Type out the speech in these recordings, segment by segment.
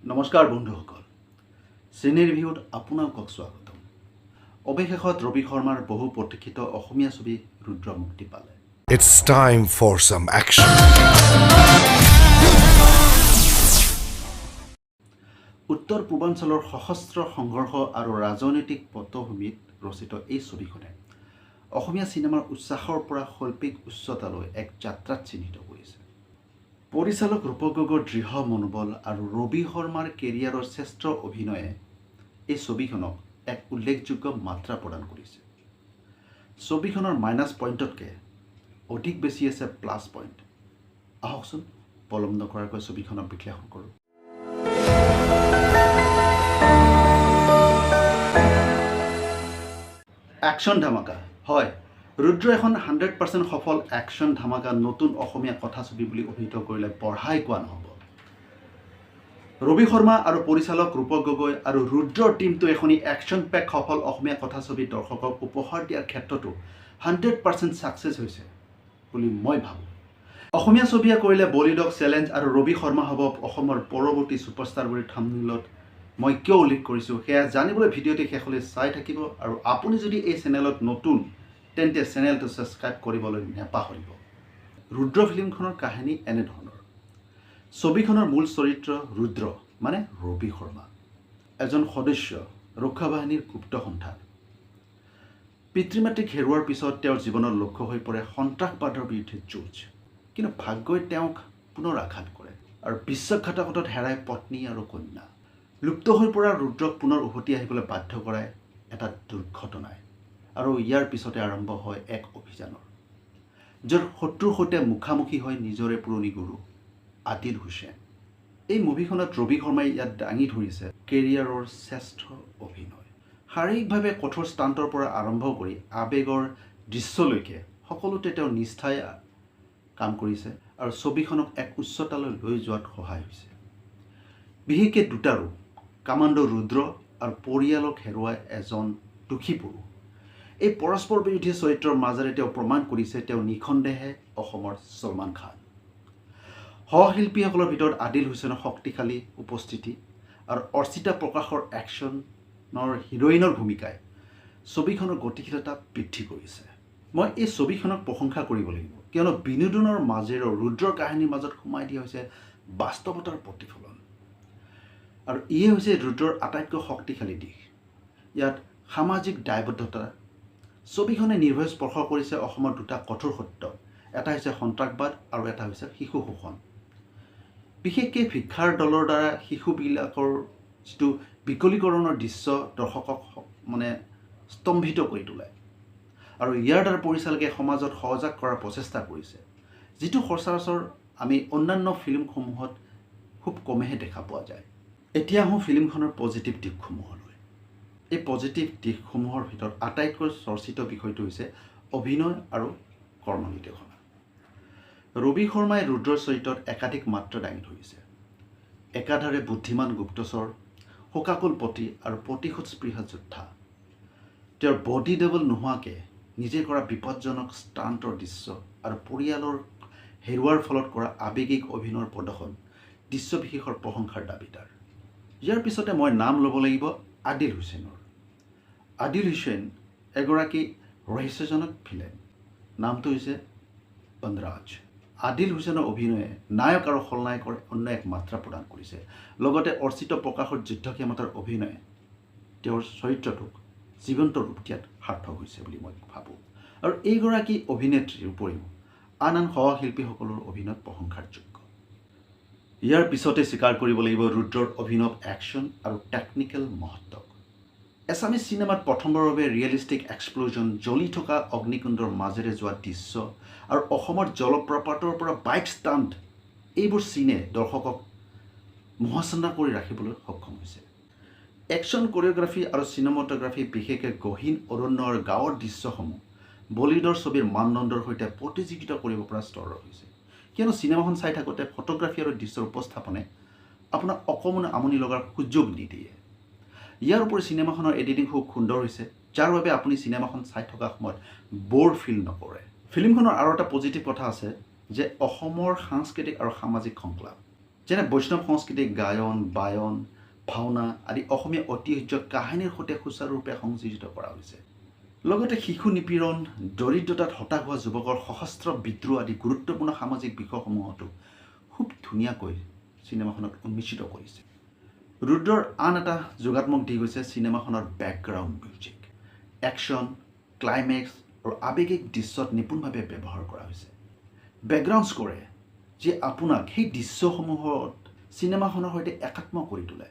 নমস্কাৰ বন্ধুসকল চিনে ৰিভিউত আপোনালোকক স্বাগতম অৱশেষত ৰবি শৰ্মাৰ বহু প্ৰতীক্ষিত অসমীয়া ছবি ৰুদ্ৰ মুক্তি পালে It's time for some action. উত্তৰ পূৰ্বাঞ্চলৰ সশস্ত্ৰ সংঘৰ্ষ আৰু ৰাজনৈতিক পটভূমিত ৰচিত এই ছবিখনে অসমীয়া চিনেমাৰ উচ্চাসৰ পৰা শৈল্পিক উচ্চতালৈ এক যাত্ৰাত চিহ্নিত কৰিছে পৰিচালক ৰূপক গগৈৰ দৃঢ় মনোবল আৰু ৰবি শৰ্মাৰ কেৰিয়াৰৰ শ্ৰেষ্ঠ অভিনয়ে এই ছবিখনক এক উল্লেখযোগ্য মাত্ৰা প্ৰদান কৰিছে ছবিখনৰ মাইনাছ পইণ্টতকৈ অধিক বেছি আছে প্লাছ পইণ্ট আহকচোন পলম নকৰাকৈ ছবিখনক বিশ্লেষণ কৰোঁ একশ্যন ধামাকা হয় ৰুদ্ৰ এখন 100% সফল একশ্যন ধামাকা নতুন অসমীয়া কথাছবি বুলি অভিহিত কৰিলে বঢ়াই কোৱা নহ'ব ৰবি শৰ্মা আৰু পৰিচালক ৰূপক গগৈ আৰু ৰুদ্ৰৰ টীমটো এখনি একশ্যন পেক সফল অসমীয়া কথাছবি দৰ্শকক উপহাৰ দিয়াৰ ক্ষেত্ৰতো 100% ছাকচেছ হৈছে বুলি মই ভাবোঁ অসমীয়া ছবিয়ে কৰিলে বলিউডক চেলেঞ্জ আৰু ৰবি শৰ্মা হ'ব অসমৰ পৰৱৰ্তী ছুপাৰষ্টাৰ বুলি থাম্বনেইলত মই কিয় উল্লেখ কৰিছোঁ সেয়া জানিবলৈ ভিডিঅ'টি শেষলৈ চাই থাকিব আৰু আপুনি যদি এই চেনেলত নতুন তেন্তে চেনেলটো ছাবস্ক্ৰাইব কৰিবলৈ নাপাহৰিব ৰুদ্ৰ ফিল্মখনৰ কাহিনী এনেধৰণৰ ছবিখনৰ মূল চৰিত্ৰ ৰুদ্ৰ মানে ৰবি শৰ্মা এজন সদস্য ৰক্ষা বাহিনীৰ গুপ্ত সন্ধান পিতৃ মাতৃক হেৰুৱাৰ পিছত তেওঁৰ জীৱনৰ লক্ষ্য হৈ পৰে সন্ত্ৰাসবাদৰ বিৰুদ্ধে যুঁজ কিন্তু ভাগ্যই তেওঁক পুনৰ আঘাত কৰে আৰু বিশ্বাসঘাতকতাত হেৰাই পত্নী আৰু কন্যা লুপ্ত হৈ পৰা ৰুদ্ৰক পুনৰ উভতি আহিবলৈ বাধ্য কৰায় এটা দুৰ্ঘটনাই আৰু ইয়াৰ পিছতে আৰম্ভ হয় এক অভিযানৰ য'ত শত্ৰুৰ সৈতে মুখামুখি হয় নিজৰে পুৰণি গুৰু আদিল হুছেইন এই মুভিখনত ৰবি শৰ্মাই ইয়াত দাঙি ধৰিছে কেৰিয়াৰৰ শ্ৰেষ্ঠ অভিনয় শাৰীৰিকভাৱে কঠোৰ ষ্টাণ্টৰ পৰা আৰম্ভ কৰি আৱেগৰ দৃশ্যলৈকে সকলোতে তেওঁ নিষ্ঠাৰে কাম কৰিছে আৰু ছবিখনক এক উচ্চতালৈ লৈ যোৱাত সহায় হৈছে বিশেষকৈ দুটা ৰূপ কামাণ্ডো ৰুদ্ৰ আৰু পৰিয়ালক হেৰুৱাই এজন দুখী পুৰুষ এই পৰস্পৰ বিৰোধী চৰিত্ৰৰ মাজেৰে তেওঁ প্ৰমাণ কৰিছে তেওঁ নিঃসন্দেহে অসমৰ ছলমান খান সহশিল্পীসকলৰ ভিতৰত আদিল হুছেইনৰ শক্তিশালী উপস্থিতি আৰু অৰ্চিতা প্ৰকাশৰ একশ্যনৰ হিৰ'ইনৰ ভূমিকাই ছবিখনৰ গতিশীলতা বৃদ্ধি কৰিছে মই এই ছবিখনক প্ৰশংসা কৰিব লাগিব কিয়নো বিনোদনৰ মাজেৰেও ৰুদ্ৰৰ কাহিনীৰ মাজত সোমাই দিয়া হৈছে বাস্তৱতাৰ প্ৰতিফলন আৰু ইয়ে হৈছে ৰুদ্ৰৰ আটাইতকৈ শক্তিশালী দিশ ইয়াত সামাজিক দায়বদ্ধতা ছবিখনে নিৰ্ভয়ে স্পৰ্শ কৰিছে অসমৰ দুটা কঠোৰ সত্য এটা হৈছে সন্ত্ৰাসবাদ আৰু এটা হৈছে শিশু শোষণ বিশেষকৈ ভিক্ষাৰ দলৰ দ্বাৰা শিশুবিলাকৰ যিটো বিকলীকৰণৰ দৃশ্য দৰ্শকক স্তম্ভিত কৰি তোলে আৰু ইয়াৰ দ্বাৰা পৰিচালকে সমাজত সজাগ কৰাৰ প্ৰচেষ্টা কৰিছে যিটো সচৰাচৰ আমি অন্যান্য ফিল্মসমূহত খুব কমেহে দেখা পোৱা যায় এতিয়া আহোঁ ফিল্মখনৰ পজিটিভ দিশসমূহলৈ এই পজিটিভ দিশসমূহৰ ভিতৰত আটাইতকৈ চৰ্চিত বিষয়টো হৈছে অভিনয় আৰু কৰ্মনিৰ্দেশনা ৰবি শৰ্মাই ৰুদ্ৰৰ চৰিত্ৰত একাধিক মাত্ৰা দাঙি ধৰিছে একাধাৰে বুদ্ধিমান গুপ্তচৰ শোকাকুল পতি আৰু প্ৰতিশোধ স্পৃহা যোদ্ধা তেওঁৰ বডি ডাবল নোহোৱাকৈ নিজে কৰা বিপদজনক ষ্টাণ্টৰ দৃশ্য আৰু পৰিয়ালৰ হেৰুৱাৰ ফলত কৰা আৱেগিক অভিনয়ৰ প্ৰদৰ্শন দৃশ্যবিশেষৰ প্ৰশংসাৰ দাবীদাৰ ইয়াৰ পিছতে মই নাম ল'ব লাগিব আদিল হুছেইনৰ আদিল হুছেইন এগৰাকী ৰহস্যজনক ভিলেন নামটো হৈছে বনৰাজ আদিল হুছেইনৰ অভিনয়ে নায়ক আৰু খলনায়কৰ অন্য এক মাত্ৰা প্ৰদান কৰিছে লগতে অৰ্চিত প্ৰকাশৰ যুদ্ধ ক্ষমতাৰ অভিনয়ে তেওঁৰ চৰিত্ৰটোক জীৱন্ত ৰূপ দিয়াত সাৰ্থক হৈছে বুলি মই ভাবোঁ আৰু এইগৰাকী অভিনেত্ৰীৰ উপৰিও আন আন সহশিল্পীসকলৰ অভিনয় প্ৰশংসাৰ যোগ্য ইয়াৰ পিছতে স্বীকাৰ কৰিব লাগিব ৰুদ্ৰৰ অভিনৱ একশ্যন আৰু টেকনিকেল মহত্বক এছামিজ চিনেমাত প্ৰথমবাৰৰ বাবে ৰিয়েলিষ্টিক এক্সপ্ল'জন জ্বলি থকা অগ্নিকুণ্ডৰ মাজেৰে যোৱা দৃশ্য আৰু অসমৰ জলপ্ৰপাতৰ পৰা বাইক ষ্টাণ্ট এইবোৰ চিনে দৰ্শকক মোহাচন্ন কৰি ৰাখিবলৈ সক্ষম হৈছে একশ্যন কোৰিঅ'গ্ৰাফী আৰু চিনেমাটোগ্ৰাফী বিশেষকৈ গহীন অৰণ্য আৰু গাঁৱৰ দৃশ্যসমূহ বলিউডৰ ছবিৰ মানদণ্ডৰ সৈতে প্ৰতিযোগিতা কৰিব পৰা স্তৰৰ হৈছে কিয়নো চিনেমাখন চাই থাকোঁতে ফটোগ্ৰাফী আৰু দৃশ্যৰ উপস্থাপনে আপোনাক অকণো আমনি লগাৰ সুযোগ নিদিয়ে ইয়াৰ উপৰি চিনেমাখনৰ এডিটিং খুব সুন্দৰ হৈছে যাৰ বাবে আপুনি চিনেমাখন চাই থকা সময়ত ব'ৰ ফিল নকৰে ফিল্মখনৰ আৰু এটা পজিটিভ কথা আছে যে অসমৰ সাংস্কৃতিক আৰু সামাজিক সংক্লাপ যেনে বৈষ্ণৱ সংস্কৃতিক গায়ন বায়ন ভাওনা আদি অসমীয়া ঐতিহ্য কাহিনীৰ সৈতে সুচাৰুৰূপে সংযোজিত কৰা হৈছে। লগতে শিশু নিপীড়ন, দৰিদ্ৰতাত হতাশ হোৱা যুৱকৰ সশস্ত্ৰ বিদ্ৰোহ আদি গুৰুত্বপূৰ্ণ সামাজিক বিষয়সমূহতো খুব ধুনীয়াকৈ চিনেমাখনত উন্মোচিত কৰিছে। ৰুদ্ৰৰ আন এটা যোগাত্মক দিশ হৈছে চিনেমাখনৰ বেকগ্ৰাউণ্ড মিউজিক। একশ্যন, ক্লাইমেক্স আৰু আৱেগিক দৃশ্যত নিপুণভাৱে ব্যৱহাৰ কৰা হৈছে। বেকগ্ৰাউণ্ড স্ক'ৰে যি আপোনাক সেই দৃশ্যসমূহত চিনেমাখনৰ সৈতে একাত্ম কৰি তোলে।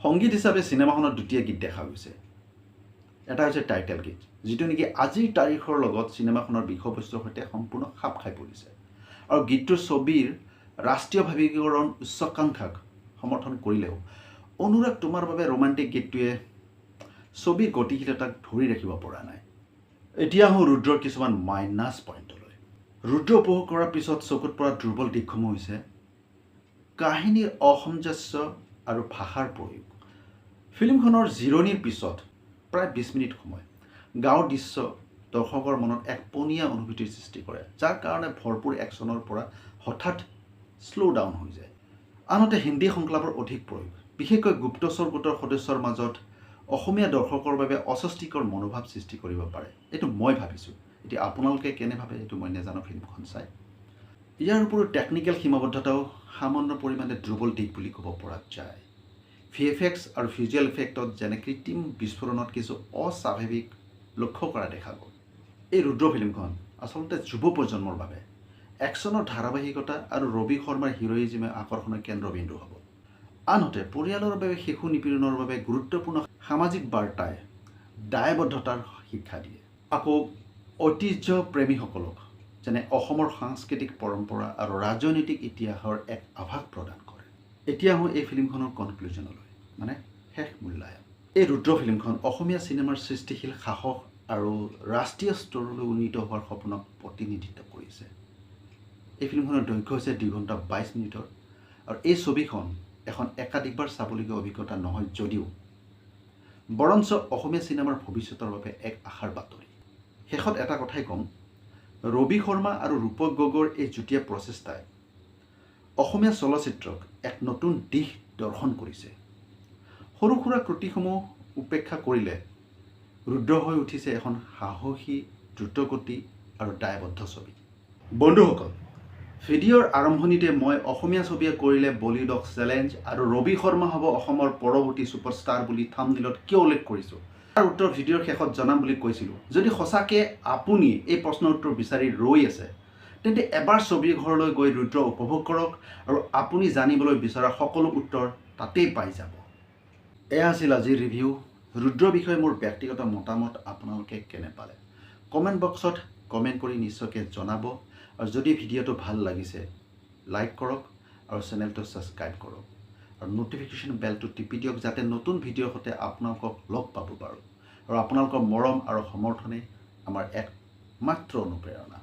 সংগীত হিচাপে চিনেমাখনত দুটা গীত দেখা গৈছে। এটা হৈছে টাইটেল গীত, যিটো নেকি আজিৰ তাৰিখৰ লগত চিনেমাখনৰ বিষয়বস্তুৰ সৈতে সম্পূৰ্ণ খাপ খাই পৰিছে, আৰু গীতটোৰ ছবিৰ ৰাষ্ট্ৰীয় ভাৱীকৰণ উচ্চাকাংক্ষাক সমৰ্থন কৰিলেও অনুৰাগ তোমাৰ বাবে ৰোমান্টিক গীতটোৱে ছবিৰ গতিশীলতাক ধৰি ৰাখিব পৰা নাই। এতিয়া আহোঁ ৰুদ্ৰৰ কিছুমান মাইনাছ পইণ্টলৈ। ৰুদ্ৰ উপভোগ কৰাৰ পিছত চকুত পৰা দুৰ্বল দিশসমূহ হৈছে কাহিনীৰ অসামঞ্জস্য আৰু ভাষাৰ প্ৰয়োগ। ফিল্মখনৰ জিৰণিৰ পিছত প্ৰায় 20 মিনিট সময় গাঁৱৰ দৃশ্য দৰ্শকৰ মনত এক পনীয়া অনুভূতিৰ সৃষ্টি কৰে, যাৰ কাৰণে ভৰপূৰ একশ্যনৰ পৰা হঠাৎ শ্ল' ডাউন হৈ যায়। আনহাতে হিন্দী সংলাপৰ অধিক প্ৰয়োগ, বিশেষকৈ গুপ্তচৰ গোটৰ সদস্যৰ মাজত অসমীয়া দৰ্শকৰ বাবে অস্বস্তিকৰ মনোভাৱ সৃষ্টি কৰিব পাৰে। এইটো মই ভাবিছোঁ। এতিয়া আপোনালোকে কেনে ভাবে এইটো মই নাজানো ফিল্মখন চাই। ইয়াৰ উপৰিও টেকনিকেল সীমাবদ্ধতাও সামান্য পৰিমাণে দুৰ্বল দিশ বুলি ক'ব পৰা যায়। VFX আৰু ভিজুৱেল ইফেক্টত যেনে কৃত্ৰিম বিস্ফোৰণত কিছু অস্বাভাৱিক লক্ষ্য কৰা দেখা গ'ল। এই ৰুদ্ৰ ফিল্মখন আচলতে যুৱ প্ৰজন্মৰ বাবে একশ্যনৰ ধাৰাবাহিকতা আৰু ৰবি শৰ্মাৰ হিৰ'ইজিমে আকৰ্ষণৰ কেন্দ্ৰবিন্দু হ'ব। আনহাতে পৰিয়ালৰ বাবে শিশু নিপীড়নৰ বাবে গুৰুত্বপূৰ্ণ সামাজিক বাৰ্তাই দায়বদ্ধতাৰ শিক্ষা দিয়ে। আকৌ ঐতিহ্য প্ৰেমীসকলক যেনে অসমৰ সাংস্কৃতিক পৰম্পৰা আৰু ৰাজনৈতিক ইতিহাসৰ এক আভাস প্ৰদান কৰে। এতিয়া আহোঁ এই ফিল্মখনৰ কনক্লুজনলৈ, মানে শেষ মূল্যায়ন। এই ৰুদ্ৰ ফিল্মখন অসমীয়া চিনেমাৰ সৃষ্টিশীল সাহস আৰু ৰাষ্ট্ৰীয় স্তৰলৈ উন্নীত হোৱাৰ সপোনক প্ৰতিনিধিত্ব কৰিছে। এই ফিল্মখনৰ দৈৰ্ঘ্য হৈছে 2 ঘণ্টা 22 মিনিটৰ, আৰু এই ছবিখন এখন একাধিকবাৰ চাবলগীয়া অভিজ্ঞতা নহয় যদিও বৰঞ্চ অসমীয়া চিনেমাৰ ভৱিষ্যতৰ বাবে এক আশাৰ বাতৰি। শেষত এটা কথাই ক'ম, ৰবি শৰ্মা আৰু ৰূপক গগৈৰ এই যুটীয়া প্ৰচেষ্টাই অসমীয়া চলচ্চিত্ৰক এক নতুন দিশ দৰ্শন কৰিছে। সৰু সুৰা ত্ৰুটিসমূহ উপেক্ষা কৰিলে ৰুদ্ৰ হৈ উঠিছে এখন সাহসী, দ্ৰুতগতি আৰু দায়বদ্ধ ছবি। বন্ধুসকল, ভিডিঅ'ৰ আৰম্ভণিতে মই অসমীয়া ছবিয়ে কৰিলে বলিউডক চেলেঞ্জ আৰু ৰবি শৰ্মা হ'ব অসমৰ পৰৱৰ্তী ছুপাৰষ্টাৰ বুলি থাম্বনেইলত কিয় উল্লেখ কৰিছোঁ তাৰ উত্তৰ ভিডিঅ'ৰ শেষত জনাম বুলি কৈছিলোঁ। যদি সঁচাকৈ আপুনি এই প্ৰশ্নৰ উত্তৰ বিচাৰি ৰৈ আছে, তেন্তে এবাৰ ছবি ঘৰলৈ গৈ ৰুদ্ৰ উপভোগ কৰক, আৰু আপুনি জানিবলৈ বিচৰা সকলো উত্তৰ তাতেই পাই যাব। এয়া আছিল আজিৰ ৰিভিউ। ৰুদ্ৰৰ বিষয়ে মোৰ ব্যক্তিগত মতামত আপোনালোকে কেনে পালে কমেণ্ট বক্সত কমেণ্ট কৰি নিশ্চয়কৈ জনাব, আৰু যদি ভিডিঅ'টো ভাল লাগিছে লাইক কৰক আৰু চেনেলটো ছাবস্ক্ৰাইব কৰক, আৰু ন'টিফিকেশ্যন বেলটো টিপি দিয়ক যাতে নতুন ভিডিঅ'ৰ সৈতে আপোনালোকক লগ পাব পাৰোঁ। আৰু আপোনালোকৰ মৰম আৰু সমৰ্থনেই আমাৰ একমাত্ৰ অনুপ্ৰেৰণা।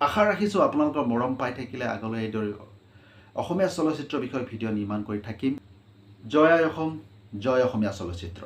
আশা ৰাখিছোঁ আপোনালোকৰ মৰম পাই থাকিলে আগলৈ এইদৰে অসমীয়া চলচ্চিত্ৰৰ বিষয়ে ভিডিঅ' নিৰ্মাণ কৰি থাকিম। জয় আই অসম, জয় অসমীয়া চলচ্চিত্ৰ।